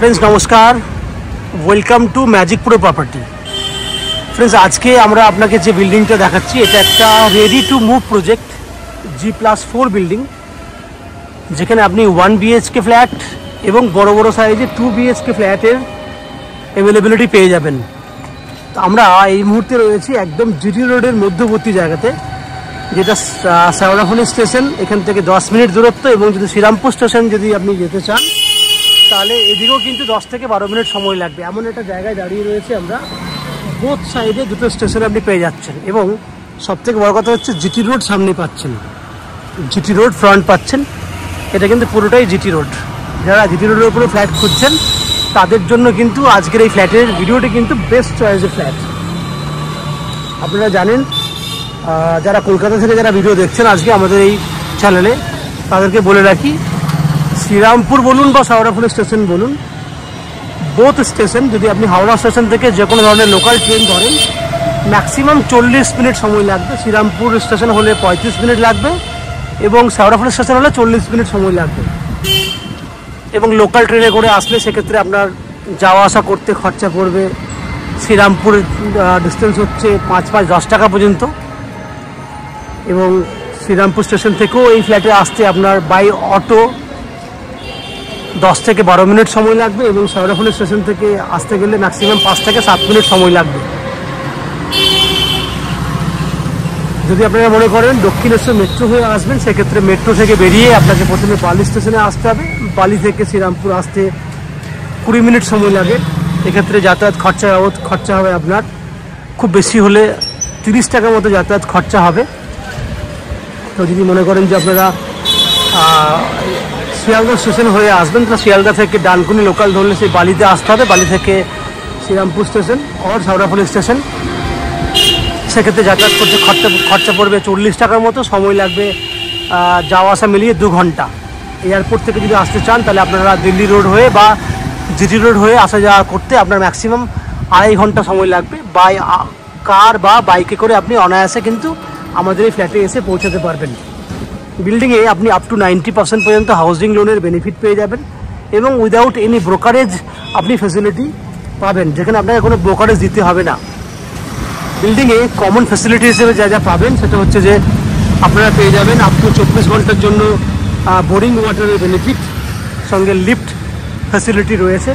Friends नमस्कार, welcome to magic pro property. Friends आज के আমরা আপনাকে যে বিল্ডিংটা দেখাচ্ছি এটা একটা ready to move project G+4 building, যেখানে আপনি 1 BHK ফ্ল্যাট এবং বড় বড় সাইজে 2 BHK ফ্ল্যাটের অ্যাভেলেবিলিটি পেয়ে যাবেন। তো আমরা এই মুহূর্তে রয়েছি একদম জিটি রোডের মধ্যবর্তী জায়গাতে, যেটা শেওড়াফুলি স্টেশন, এখান থেকে 10 মিনিট দূরত্ব। এবং যদি শ্রীরামপুর স্টেশন যদি আপনি যেতে চান তাহলে এদিকেও কিন্তু 10 থেকে 12 মিনিট সময় লাগবে। এমন একটা জায়গায় দাঁড়িয়ে রয়েছে আমরা, বোথ সাইডে দুটো স্টেশন আপনি পেয়ে যাচ্ছেন। এবং সবথেকে বড় কথা হচ্ছে জিটি রোড সামনে পাচ্ছেন, জিটি রোড ফ্রন্ট পাচ্ছেন। এটা কিন্তু পুরোটাই জিটি রোড। যারা জিটি রোডের উপরে ফ্ল্যাট খুঁজছেন তাদের জন্য কিন্তু আজকের এই ফ্ল্যাটের ভিডিওটি কিন্তু বেস্ট চয়েসের ফ্ল্যাট। আপনারা জানেন, যারা কলকাতা থেকে যারা ভিডিও দেখছেন আজকে আমাদের এই চ্যানেলে, তাদেরকে বলে রাখি, শ্রীরামপুর বলুন বা শেওড়াফুলি স্টেশন বলুন, বোথ স্টেশন যদি আপনি হাওড়া স্টেশন থেকে যে কোনো ধরনের লোকাল ট্রেন ধরেন ম্যাক্সিমাম 40 মিনিট সময় লাগবে। শ্রীরামপুর স্টেশন হলে 35 মিনিট লাগবে এবং শেওড়াফুলি স্টেশন হলে 40 মিনিট সময় লাগবে। এবং লোকাল ট্রেনে করে আসলে সেক্ষেত্রে আপনার যাওয়া আসা করতে খরচা পড়বে, শ্রীরামপুরের ডিস্টেন্স হচ্ছে 5-10 টাকা পর্যন্ত। এবং শ্রীরামপুর স্টেশন থেকেও এই ফ্ল্যাটে আসতে আপনার বাই অটো 10 থেকে 12 মিনিট সময় লাগবে এবং শেওড়াফুলি স্টেশন থেকে আসতে গেলে ম্যাক্সিমাম 5 থেকে 7 মিনিট সময় লাগবে। যদি আপনারা মনে করেন দক্ষিণেশ্বর মেট্রো হয়ে আসবেন, সেক্ষেত্রে মেট্রো থেকে বেরিয়ে আপনাকে প্রথমে বালি স্টেশনে আসতে হবে। বালি থেকে শ্রীরামপুর আসতে 20 মিনিট সময় লাগে। এক্ষেত্রে যাতায়াত খরচা হবে আপনার খুব বেশি হলে 30 টাকার মতো যাতায়াত খরচা হবে। তো যদি মনে করেন যে আপনারা শিয়ালদা স্টেশন হয়ে আসবেন, তো শিয়ালদা থেকে ডানকুনি লোকাল ধরলে সেই বালিতে আসতে হবে, বালি থেকে শ্রীরামপুর স্টেশন আর শেওড়াফুলি স্টেশন। সেক্ষেত্রে যাতায়াত করতে খরচা পড়বে 40 টাকার মতো, সময় লাগবে যাওয়া আসা মিলিয়ে 2 ঘন্টা। এয়ারপোর্ট থেকে যদি আসতে চান তাহলে আপনারা দিল্লি রোড হয়ে বা জিটি রোড হয়ে আসা যাওয়া করতে আপনার ম্যাক্সিমাম 2.5 ঘন্টা সময় লাগবে। বাই কার বা বাইকে করে আপনি অনায়াসে কিন্তু আমাদের এই ফ্ল্যাটে এসে পৌঁছাতে পারবেন। বিল্ডিংয়ে আপনি আপ টু 90% পর্যন্ত হাউজিং লোনের বেনিফিট পেয়ে যাবেন এবং উইদাউট এনি ব্রোকারেজ আপনি ফ্যাসিলিটি পাবেন, যেখানে আপনাকে কোনো ব্রোকারেজ দিতে হবে না। বিল্ডিংয়ে কমন ফ্যাসিলিটি হিসেবে যা যা পাবেন সেটা হচ্ছে যে আপনারা পেয়ে যাবেন আপ টু 24 ঘন্টার জন্য বোরিং ওয়াটারের বেনিফিট, সঙ্গে লিফট ফ্যাসিলিটি রয়েছে,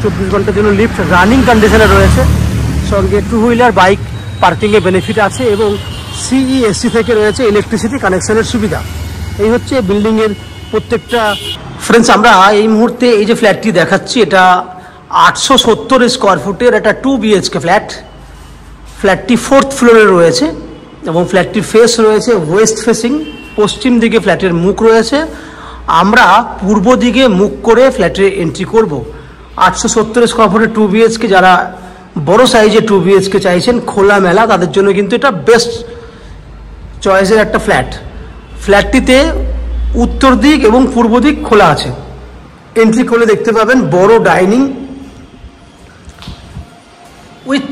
24 ঘন্টার জন্য লিফট রানিং কন্ডিশনে রয়েছে, সঙ্গে 2 হুইলার বাইক পার্কিংয়ের বেনিফিট আছে এবং CESC থেকে রয়েছে ইলেকট্রিসিটি কানেকশনের সুবিধা। এই হচ্ছে বিল্ডিংয়ের প্রত্যেকটা। ফ্রেন্ডস আমরা এই মুহূর্তে এই যে ফ্ল্যাটটি দেখাচ্ছি এটা 870 স্কোয়ার ফুটের একটা 2 BHK ফ্ল্যাট। ফ্ল্যাটটি 4th ফ্লোরে রয়েছে এবং ফ্ল্যাটটির ফেস রয়েছে ওয়েস্ট ফেসিং, পশ্চিম দিকে ফ্ল্যাটের মুখ রয়েছে। আমরা পূর্ব দিকে মুখ করে ফ্ল্যাটে এন্ট্রি করব। 870 স্কোয়ার ফুটের 2 BHK, যারা বড় সাইজে 2 BHK চাইছেন খোলামেলা, তাদের জন্য কিন্তু এটা বেস্ট চয়েসের একটা ফ্ল্যাট। ফ্ল্যাটটিতে উত্তর দিক এবং পূর্ব দিক খোলা আছে। এন্ট্রি করলে দেখতে পাবেন বড় ডাইনিং উইথ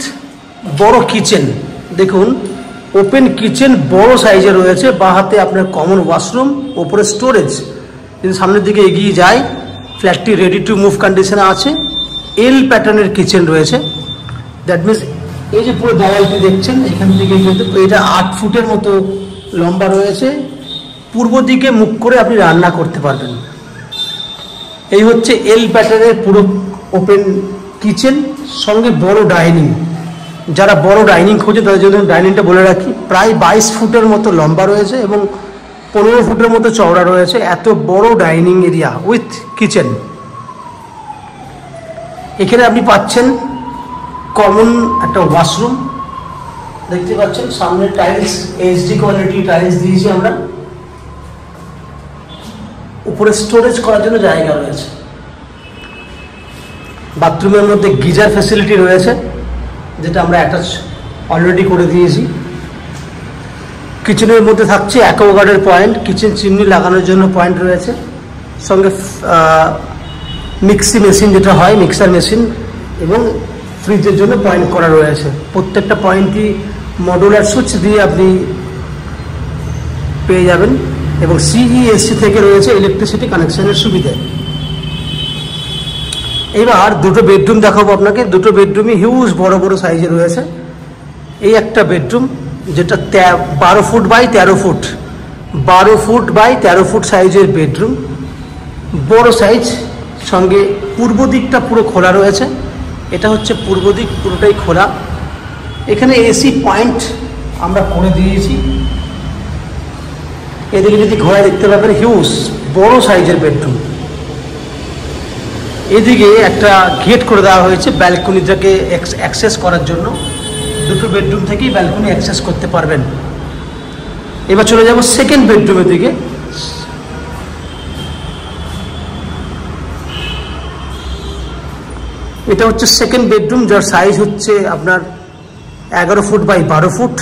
বড় কিচেন। দেখুন ওপেন কিচেন বড় সাইজে রয়েছে, বাঁ হাতে আপনার কমন ওয়াশরুম, ওপরে স্টোরেজ। যদি সামনের দিকে এগিয়ে যায় ফ্ল্যাটটি রেডি টু মুভ কন্ডিশনে আছে। এল প্যাটার্নের কিচেন রয়েছে। দ্যাট মিনস এই যে পুরো দেওয়ালটি দেখছেন এখান থেকে কিন্তু এটা 8 ফুটের মতো লম্বা রয়েছে। পূর্ব দিকে মুখ করে আপনি রান্না করতে পারবেন। এই হচ্ছে এল প্যাটার্নের পুরো ওপেন কিচেন, সঙ্গে বড় ডাইনিং। যারা বড় ডাইনিং খোঁজে তাদের জন্য ডাইনিংটা বলে রাখি প্রায় 22 ফুটের মতো লম্বা রয়েছে এবং 15 ফুটের মতো চওড়া রয়েছে। এত বড় ডাইনিং এরিয়া উইথ কিচেন। এখানে আপনি পাচ্ছেন কমন একটা ওয়াশরুম, দেখতে পাচ্ছেন সামনে টাইলস HD কোয়ালিটি টাইলস দিয়েছি আমরা। উপরে স্টোরেজ করার জন্য জায়গা রয়েছে। বাথরুমের মধ্যে গিজার ফ্যাসিলিটি রয়েছে, যেটা আমরা অ্যাটাচ অলরেডি করে দিয়েছি। কিচেনের মধ্যে থাকছে অ্যাকোয়াগার্ডের পয়েন্ট, কিচেন চিমনি লাগানোর জন্য পয়েন্ট রয়েছে, সঙ্গে মিক্সি মেশিন যেটা হয় মিক্সার মেশিন এবং ফ্রিজের জন্য পয়েন্ট করা রয়েছে। প্রত্যেকটা পয়েন্টই মডুলার সুইচ দিয়ে আপনি পেয়ে যাবেন এবং CESC থেকে রয়েছে ইলেকট্রিসিটি কানেকশনের সুবিধা। এবার দুটো বেডরুম দেখাবো আপনাকে। দুটো বেডরুমই হিউজ বড় বড় সাইজে রয়েছে। এই একটা বেডরুম যেটা 12 foot by 13 foot, 12 foot by 13 foot সাইজের বেডরুম, বড় সাইজ। সঙ্গে পূর্ব দিকটা পুরো খোলা রয়েছে। এটা হচ্ছে পূর্ব দিক, পুরোটাই খোলা। এখানে এসি পয়েন্ট আমরা করে দিয়েছি। এদিকে যদি ঘোড়ায় দেখতে পাবেন হিউজ বড় সাইজের বেডরুম। এদিকে একটা গেট করে দেওয়া হয়েছে ব্যালকনিটাকে অ্যাক্সেস করার জন্য। দুটো বেডরুম থেকেই ব্যালকনি অ্যাক্সেস করতে পারবেন। এবার চলে যাব সেকেন্ড বেডরুমের দিকে। এটা হচ্ছে সেকেন্ড বেডরুম, যার সাইজ হচ্ছে আপনার 11 foot by 12 foot.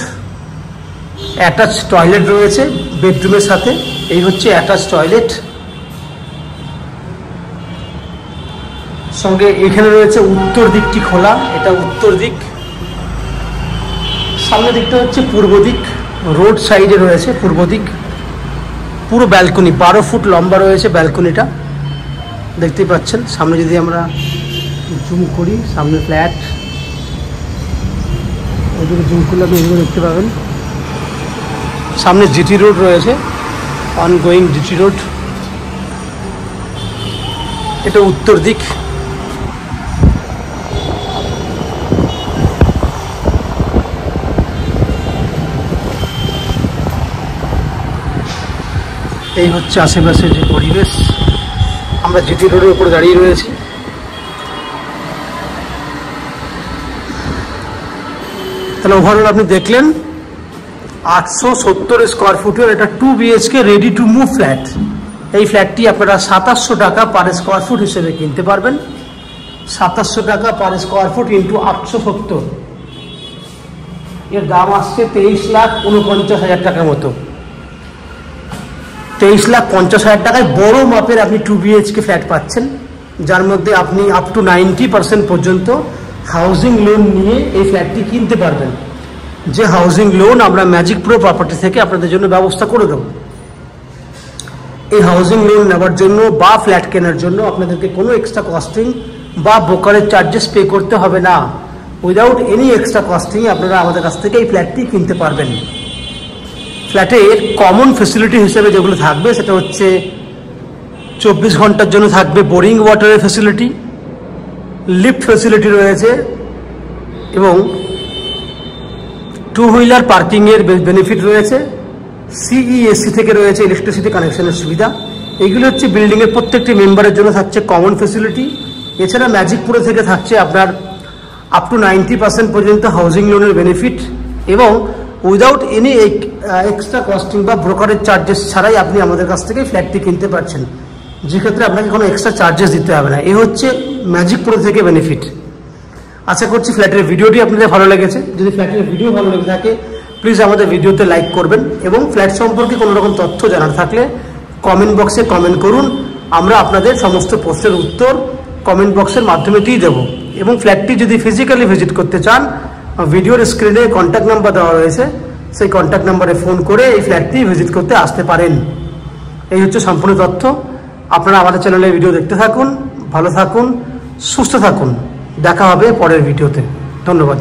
Attach toilet রয়েছে বেডরুমের সাথে। এই হচ্ছে অ্যাটাচ টয়লেট। সঙ্গে এখানে রয়েছে উত্তর দিকটি খোলা, এটা উত্তর দিক। সামনের দিকটা হচ্ছে পূর্ব দিক, রোড সাইডে রয়েছে পূর্ব দিক। পুরো ব্যালকনি 12 ফুট লম্বা রয়েছে ব্যালকনিটা, দেখতেই পাচ্ছেন। সামনে যদি আমরা জুম করি, সামনে ফ্ল্যাট, ওইদিকে জুম করলে আপনি এগুলো দেখতে পাবেন। সামনে জিটি রোড রয়েছে, অনগোয়িং জিটি রোড। এটা উত্তর দিক। এই হচ্ছে আশেপাশের যে পরিবেশ। আমরা জিটি রোডের উপর দাঁড়িয়ে রয়েছি। তাহলে ওভারঅল আপনি দেখলেন 870 স্কোয়ার ফুটের এটা 2 BHK ready to move flat. এই ফ্ল্যাটটি আপনারা 2700 টাকা পার স্কোয়ার ফুট হিসেবে কিনতে পারবেন। 2700 টাকা পার স্কোয়ার ফুট ইন্টু 870, এর দাম আসছে 23,49,000 টাকার মতো। 23,50,000 টাকায় বড় মাপের আপনি 2 BHK ফ্ল্যাট পাচ্ছেন, যার মধ্যে আপনি আপ টু 90% পর্যন্ত হাউজিং লোন নিয়ে এই ফ্ল্যাটটি কিনতে পারবেন। যে হাউজিং লোন আমরা ম্যাজিক প্রো প্রপার্টি থেকে আপনাদের জন্য ব্যবস্থা করে দেব। এই হাউজিং লোন নেওয়ার জন্য বা ফ্ল্যাট কেনার জন্য আপনাদেরকে কোনো এক্সট্রা কস্টিং বা ব্রোকারেজ চার্জেস পে করতে হবে না। উইদাউট এনি এক্সট্রা কস্টিং আপনারা আমাদের কাছ থেকে এই ফ্ল্যাটটি কিনতে পারবেন। ফ্ল্যাটের কমন ফেসিলিটি হিসেবে যেগুলো থাকবে সেটা হচ্ছে 24 ঘন্টার জন্য থাকবে বোরিং ওয়াটারের ফেসিলিটি, লিফট ফেসিলিটি রয়েছে এবং 2 হুইলার পার্কিংয়ের বেনিফিট রয়েছে। CESC থেকে রয়েছে ইলেকট্রিসিটি কানেকশনের সুবিধা। এইগুলো হচ্ছে বিল্ডিংয়ের প্রত্যেকটি মেম্বারের জন্য থাকছে কমন ফেসিলিটি। এছাড়া ম্যাজিক প্রো থেকে থাকছে আপনার আপ টু 90% পর্যন্ত হাউজিং লোনের বেনিফিট এবং উইদাউট এনি এক্সট্রা কস্টিং বা ব্রোকারেজ চার্জেস ছাড়াই আপনি আমাদের কাছ থেকে ফ্ল্যাটটি কিনতে পারছেন, যে ক্ষেত্রে আপনাকে কোনো এক্সট্রা চার্জেস দিতে হবে না। এ হচ্ছে ম্যাজিক প্রো থেকে বেনিফিট। আশা করছি ফ্ল্যাটের ভিডিওটি আপনাদের ভালো লেগেছে। যদি ফ্ল্যাটের ভিডিও ভালো লেগে থাকে প্লিজ আমাদের ভিডিওতে লাইক করবেন এবং ফ্ল্যাট সম্পর্কে কোনো রকম তথ্য জানার থাকলে কমেন্ট বক্সে কমেন্ট করুন। আমরা আপনাদের সমস্ত প্রশ্নের উত্তর কমেন্ট বক্সের মাধ্যমেই দেব। এবং ফ্ল্যাটটি যদি ফিজিক্যালি ভিজিট করতে চান, ভিডিওর স্ক্রিনে কন্ট্যাক্ট নাম্বার দেওয়া রয়েছে, সেই কন্ট্যাক্ট নাম্বারে ফোন করে এই ফ্ল্যাটটি ভিজিট করতে আসতে পারেন। এই হচ্ছে সম্পূর্ণ তথ্য। আপনারা আমাদের চ্যানেলে ভিডিও দেখতে থাকুন, ভালো থাকুন, সুস্থ থাকুন। দেখা হবে পরের ভিডিওতে। ধন্যবাদ।